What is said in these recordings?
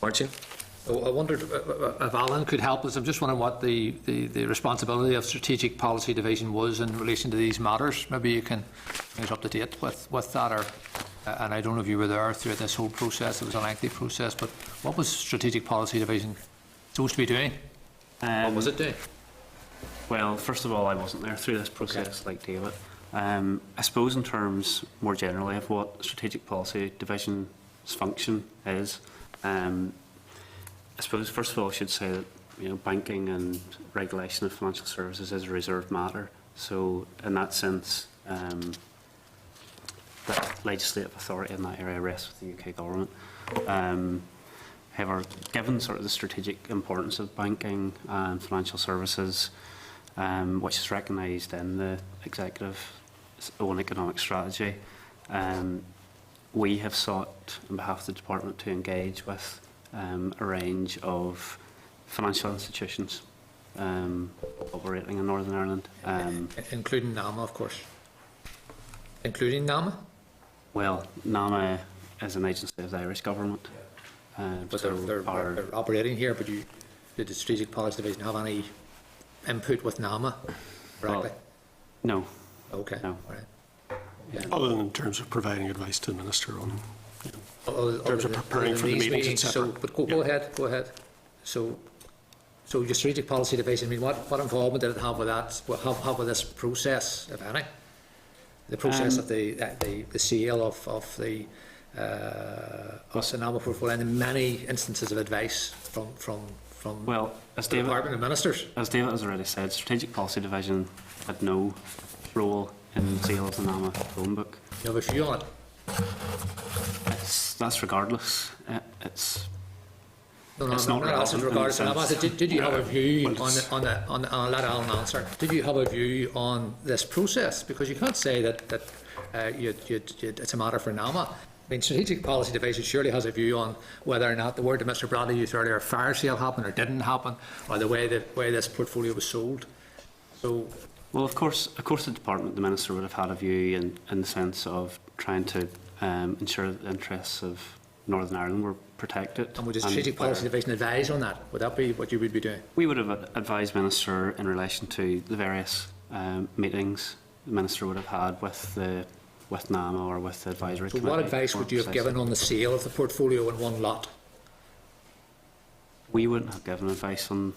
Martin? I wondered if Alan could help us. I'm just wondering what the responsibility of Strategic Policy Division was in relation to these matters. Maybe you can bring us up to date with that, or and I don't know if you were there throughout this whole process. It was a lengthy process, but what was Strategic Policy Division supposed to be doing? What was it doing? Well, first of all, I wasn't there through this process, like David. I suppose in terms more generally of what Strategic Policy Division's function is, I suppose first of all I should say that banking and regulation of financial services is a reserved matter. So in that sense, the legislative authority in that area rests with the UK government. However, given sort of the strategic importance of banking and financial services, which is recognised in the executive's own economic strategy, we have sought on behalf of the department to engage with a range of financial institutions operating in Northern Ireland. Including NAMA, of course. Including NAMA? Well, NAMA is an agency of the Irish government. But so they're operating here, but did the Strategic Policy Division have any input with NAMA directly? Well, no. Okay. No. All right. Yeah. Other than in terms of providing advice to the Minister on, in terms of preparing for the meetings, etc. So, but go ahead. So your Strategic Policy Division, I mean, what involvement did it have with that? Have with this process, if any? The process of the sale of the NAMA portfolio, and the many instances of advice from well, as the Department of Ministers. As David has already said, Strategic Policy Division had no role in the sale of the NAMA phone book. You have a view on it? That's regardless. It's not relevant regardless. in the sense. Did you have a view on let Alan answer? Did you have a view on this process? Because you can't say that it's a matter for NAMA. I mean, Strategic Policy Division surely has a view on whether or not the word that Mr. Bradley used earlier, fire sale happened or didn't happen, or the way this portfolio was sold. So, well, of course, the department, the minister would have had a view in the sense of trying to ensure that the interests of Northern Ireland were protected. And would the Strategic Policy Division advise on that? Would that be what you would be doing? We would have advised Minister in relation to the various meetings the Minister would have had with NAMA or with the advisory committee. So what advice would you have given on the sale of the portfolio in one lot? We wouldn't have given advice on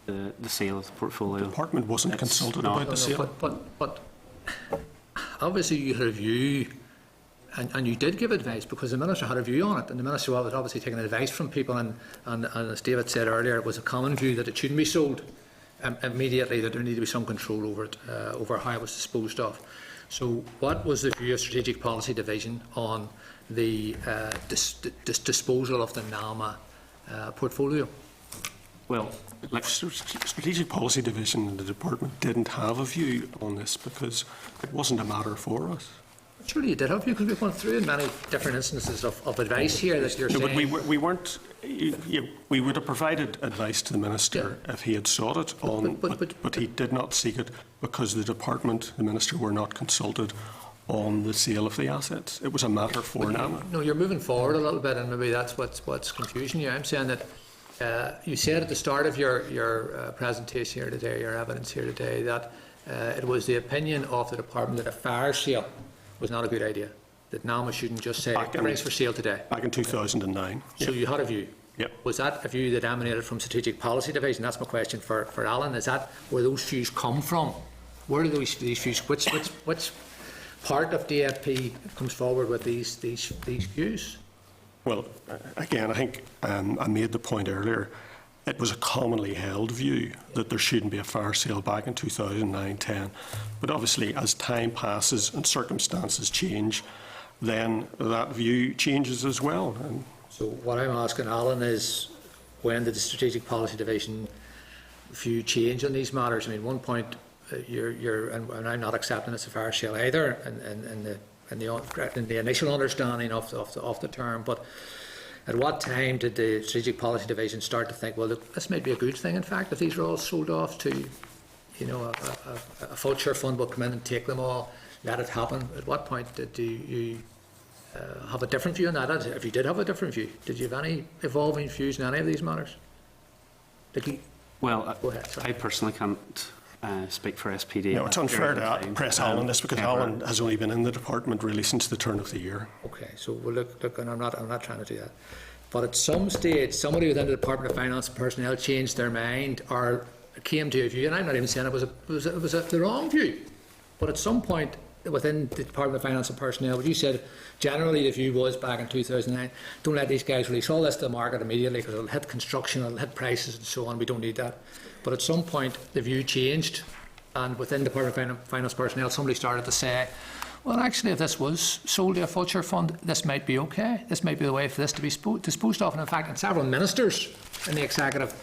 the sale of the portfolio. The department wasn't consulted about the sale. But obviously you had a view, and you did give advice because the Minister had a view on it, and the Minister was obviously taking advice from people, and as David said earlier, it was a common view that it shouldn't be sold immediately, that there needed to be some control over it, over how it was disposed of. So what was the view of Strategic Policy Division on the disposal of the NAMA portfolio? Well, Strategic Policy Division and the department didn't have a view on this because it wasn't a matter for us. Surely you did have a view, because we've gone through many different instances of advice here that you're saying. But we weren't. We would have provided advice to the Minister if he had sought it, but he did not seek it because the department, the Minister, were not consulted on the sale of the assets. It was a matter for NAMA. No, you're moving forward a little bit, and maybe that's what's confusing you. I'm saying that you said at the start of your presentation here today, your evidence here today, that it was the opinion of the department that a fire sale was not a good idea, that NAMA shouldn't just say everything's for sale today. Back in 2009. So you had a view. Yep. Was that a view that emanated from Strategic Policy Division? That's my question for Alan. Is that where those views come from? Where do these views? Which part of DFP comes forward with these views? Well, again, I think I made the point earlier. It was a commonly held view that there shouldn't be a fire sale back in 2009-10. But obviously, as time passes and circumstances change, then that view changes as well. And so what I'm asking Alan is, when did the Strategic Policy Division view change on these matters? I mean, one point, and I'm not accepting it's a fire sale either, in the initial understanding of the term, but at what time did the Strategic Policy Division start to think, well, look, this may be a good thing, in fact, if these are all sold off to, a vulture fund will come in and take them all, let it happen? At what point did you have a different view on that? If you did have a different view, did you have any evolving views in any of these matters? Did you? Well, Go ahead, sorry. I personally can't speak for SPD. No, it's unfair to press Alan on this because however, Alan has only been in the department really since the turn of the year. Okay, so well, look, and I'm not trying to do that. But at some stage, somebody within the Department of Finance and personnel changed their mind or came to a view, and I'm not even saying it was the wrong view, but at some point within the Department of Finance and personnel, you said generally the view was back in 2009, don't let these guys release all this to the market immediately because it'll hit construction, it'll hit prices and so on, we don't need that. But at some point the view changed, and within the Department of Finance personnel somebody started to say, well, actually, if this was sold to a vulture fund, this might be okay. This might be the way for this to be disposed of. And in fact, several ministers in the executive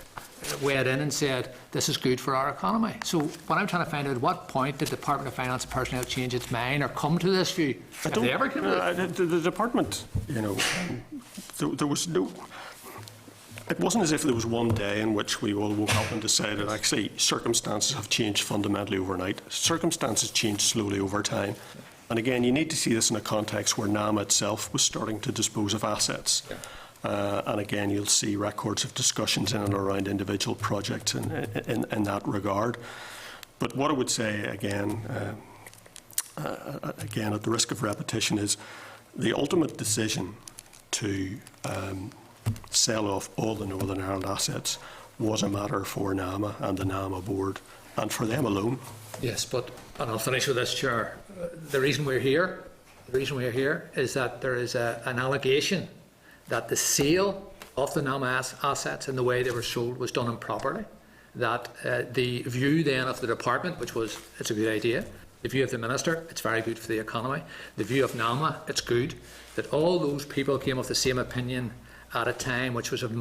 weighed in and said, this is good for our economy. So what I'm trying to find out, at what point did the Department of Finance and personnel change its mind or come to this view? Have they ever come to it? The department, there was no... It wasn't as if there was one day in which we all woke up and decided, actually, circumstances have changed fundamentally overnight. Circumstances change slowly over time. And again, you need to see this in a context where NAMA itself was starting to dispose of assets. Yeah. And again, you'll see records of discussions in and around individual projects in that regard. But what I would say, again, at the risk of repetition, is the ultimate decision to sell off all the Northern Ireland assets was a matter for NAMA and the NAMA board, and for them alone. Yes, but, and I'll finish with this, Chair. The reason we're here is that there is an allegation that the sale of the NAMA assets and the way they were sold was done improperly. That the view then of the department, which was it's a good idea, the view of the minister, it's very good for the economy, the view of NAMA, it's good, that all those people came of the same opinion at a time which was of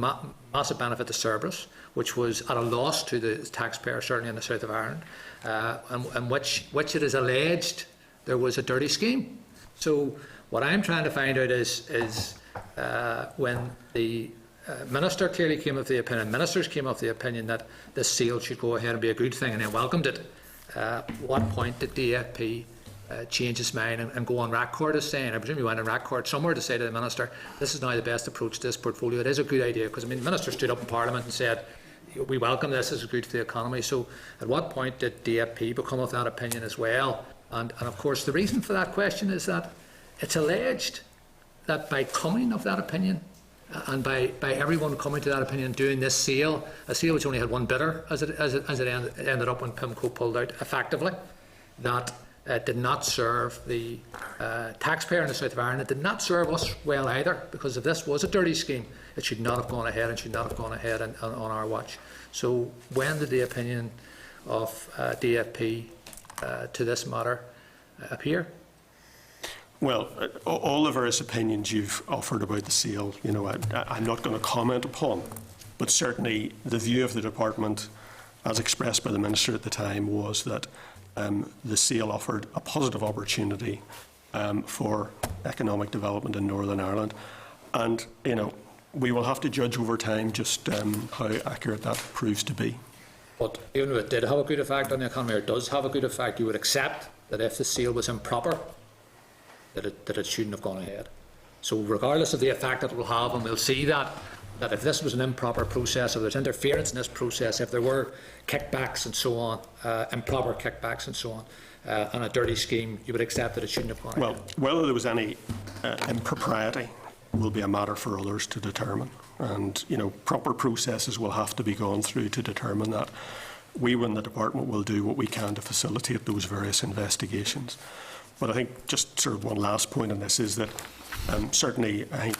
massive benefit to Cerberus, which was at a loss to the taxpayer, certainly in the south of Ireland, and which it is alleged there was a dirty scheme. So what I'm trying to find out is when the minister clearly came of the opinion, ministers came of the opinion that this sale should go ahead and be a good thing and then welcomed it, what point did DFP change its mind and go on record as saying, I presume you went on record somewhere to say to the minister, this is now the best approach to this portfolio, it is a good idea, because I mean the minister stood up in Parliament and said, we welcome this is good for the economy. So at what point did DFP become of that opinion as well? And of course the reason for that question is that it's alleged that by coming of that opinion and by everyone coming to that opinion and doing this sale, a sale which only had one bidder as it ended up when PIMCO pulled out effectively, that did not serve the taxpayer in the south of Ireland. It did not serve us well either, because if this was a dirty scheme, it should not have gone ahead and should not have gone ahead on our watch. So when did the opinion of DFP to this matter appear? Well, all the various opinions you've offered about the sale, I'm not going to comment upon, but certainly the view of the department, as expressed by the minister at the time, was that the sale offered a positive opportunity for economic development in Northern Ireland. And, we will have to judge over time just how accurate that proves to be. But even though it did have a good effect on the economy, or does have a good effect, you would accept that if the sale was improper, that it shouldn't have gone ahead. So regardless of the effect that it will have, and we'll see that if this was an improper process, if there's interference in this process, if there were kickbacks and so on, improper kickbacks and so on, and a dirty scheme, you would accept that it shouldn't have gone ahead. Well, whether there was any impropriety will be a matter for others to determine. And, proper processes will have to be gone through to determine that. We, in the department, will do what we can to facilitate those various investigations. But I think just sort of one last point on this is that certainly I think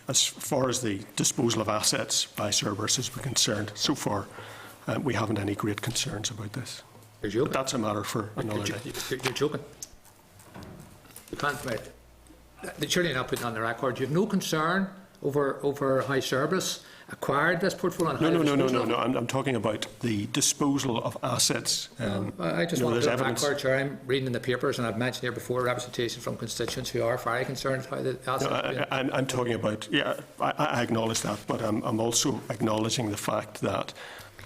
as far as the disposal of assets by Cerberus is concerned, so far we haven't any great concerns about this. You're joking. But that's a matter for another day. You're joking. You can't, right. Surely you're not putting on the record. You have no concern over how Cerberus acquired this portfolio? No. I'm talking about the disposal of assets. I just want to put on record, Chair. I'm reading in the papers, and I've mentioned here before, representation from constituents who are very concerned how the assets. I'm talking about. Yeah, I acknowledge that, but I'm also acknowledging the fact that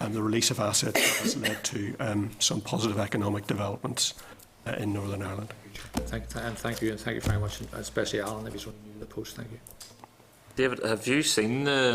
the release of assets has led to some positive economic developments in Northern Ireland. Thank you very much, and especially Alan, if he's running the post. Thank you. David, have you seen the